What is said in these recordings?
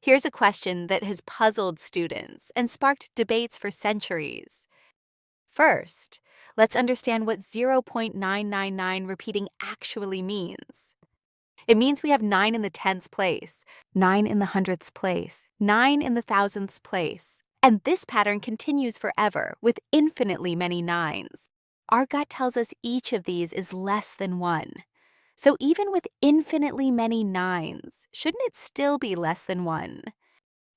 Here's a question that has puzzled students and sparked debates for centuries. First, let's understand what 0.999 repeating actually means. It means we have 9 in the tenths place, 9 in the hundredths place, 9 in the thousandths place, and this pattern continues forever with infinitely many nines. Our gut tells us each of these is less than 1. So even with infinitely many nines, shouldn't it still be less than 1?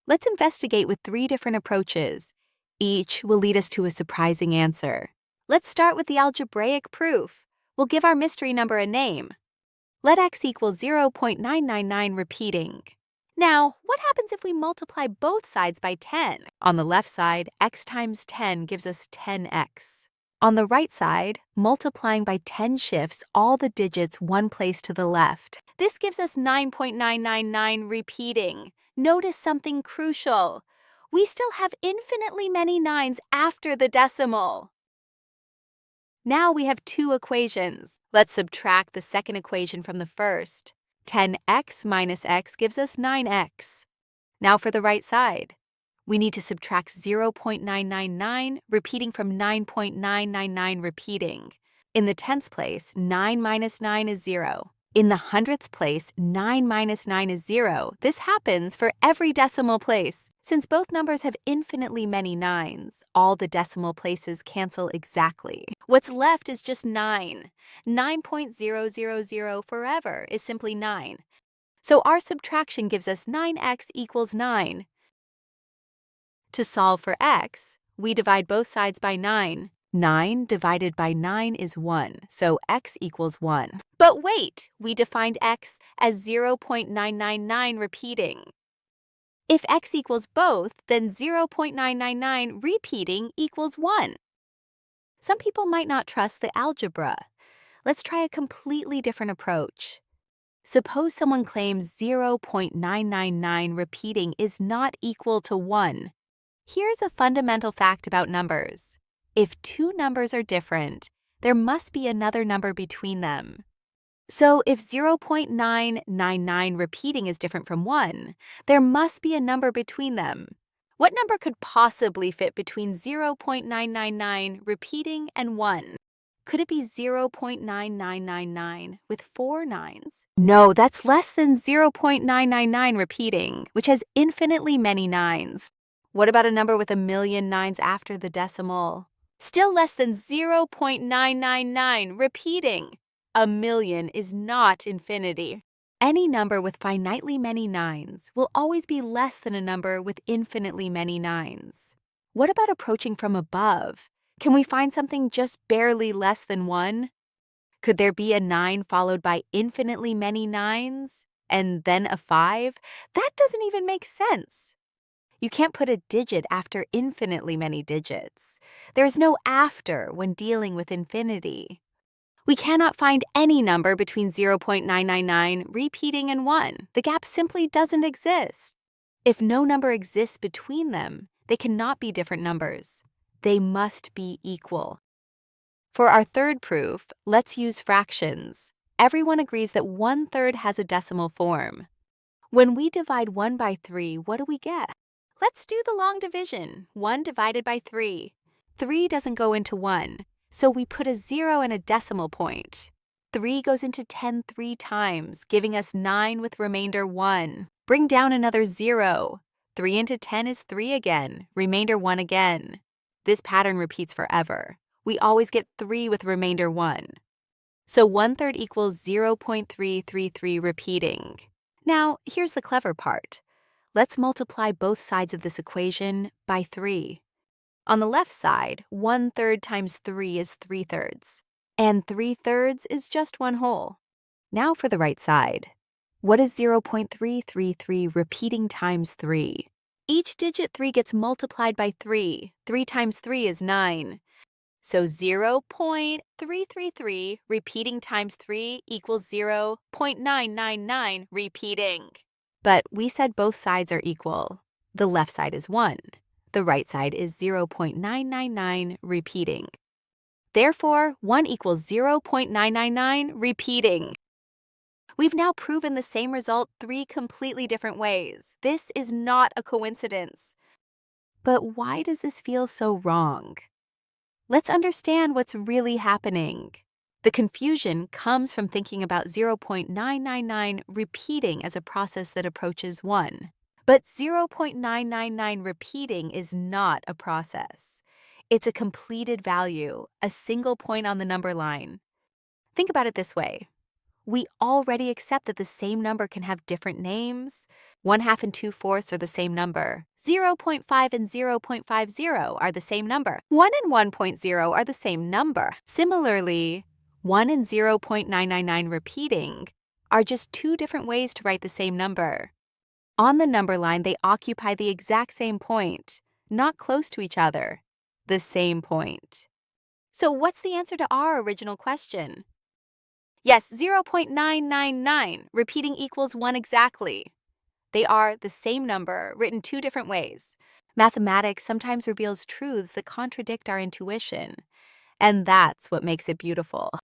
Let's investigate with 3 different approaches. Each will lead us to a surprising answer. Let's start with the algebraic proof. We'll give our mystery number a name. Let x equal 0.999 repeating. Now, what happens if we multiply both sides by 10? On the left side, x times 10 gives us 10x. On the right side, multiplying by 10 shifts all the digits one place to the left. This gives us 9.999 repeating. Notice something crucial. We still have infinitely many nines after the decimal. Now we have 2 equations. Let's subtract the second equation from the first. 10x minus x gives us 9x. Now for the right side. We need to subtract 0.999 repeating from 9.999 repeating. In the tenths place, 9 minus 9 is 0. In the hundredths place, 9 minus 9 is 0. This happens for every decimal place. Since both numbers have infinitely many nines, all the decimal places cancel exactly. What's left is just 9. 9.000 forever is simply 9. So our subtraction gives us 9x equals 9. To solve for x, we divide both sides by 9. 9 divided by 9 is 1, so x equals 1. But wait, we defined x as 0.999 repeating. If x equals both, then 0.999 repeating equals 1. Some people might not trust the algebra. Let's try a completely different approach. Suppose someone claims 0.999 repeating is not equal to 1. Here's a fundamental fact about numbers. If 2 numbers are different, there must be another number between them. So if 0.999 repeating is different from 1, there must be a number between them. What number could possibly fit between 0.999 repeating and 1? Could it be 0.9999 with 4 nines? No, that's less than 0.999 repeating, which has infinitely many nines. What about a number with 1,000,000 nines after the decimal? Still less than 0.999 repeating. 1,000,000 is not infinity. Any number with finitely many nines will always be less than a number with infinitely many nines. What about approaching from above? Can we find something just barely less than 1? Could there be a 9 followed by infinitely many nines and then a 5? That doesn't even make sense. You can't put a digit after infinitely many digits. There's no after when dealing with infinity. We cannot find any number between 0.999 repeating and 1. The gap simply doesn't exist. If no number exists between them, they cannot be different numbers. They must be equal. For our third proof, let's use fractions. Everyone agrees that 1/3 has a decimal form. When we divide 1 by 3, what do we get? Let's do the long division, 1 divided by 3. 3 doesn't go into 1, so we put a 0 and a decimal point. 3 goes into 10 3 times, giving us 9 with remainder 1. Bring down another 0. 3 into 10 is 3 again, remainder 1 again. This pattern repeats forever. We always get 3 with remainder 1. So 1/3 equals 0.333 repeating. Now, here's the clever part. Let's multiply both sides of this equation by 3. On the left side, 1/3 times 3 is 3/3, and 3/3 is just 1 whole. Now for the right side. What is 0.333 repeating times 3? Each digit 3 gets multiplied by 3. 3 times 3 is 9. So 0.333 repeating times 3 equals 0.999 repeating. But we said both sides are equal. The left side is 1. The right side is 0.999 repeating. Therefore, 1 equals 0.999 repeating. We've now proven the same result 3 completely different ways. This is not a coincidence. But why does this feel so wrong? Let's understand what's really happening. The confusion comes from thinking about 0.999 repeating as a process that approaches 1. But 0.999 repeating is not a process. It's a completed value, a single point on the number line. Think about it this way. We already accept that the same number can have different names. 1/2 and 2/4 are the same number. 0.5 and 0.50 are the same number. 1 and 1.0 are the same number. Similarly, 1 and 0.999 repeating are just 2 different ways to write the same number. On the number line, they occupy the exact same point, not close to each other, the same point. So what's the answer to our original question? Yes, 0.999 repeating equals 1 exactly. They are the same number, written 2 different ways. Mathematics sometimes reveals truths that contradict our intuition, and that's what makes it beautiful.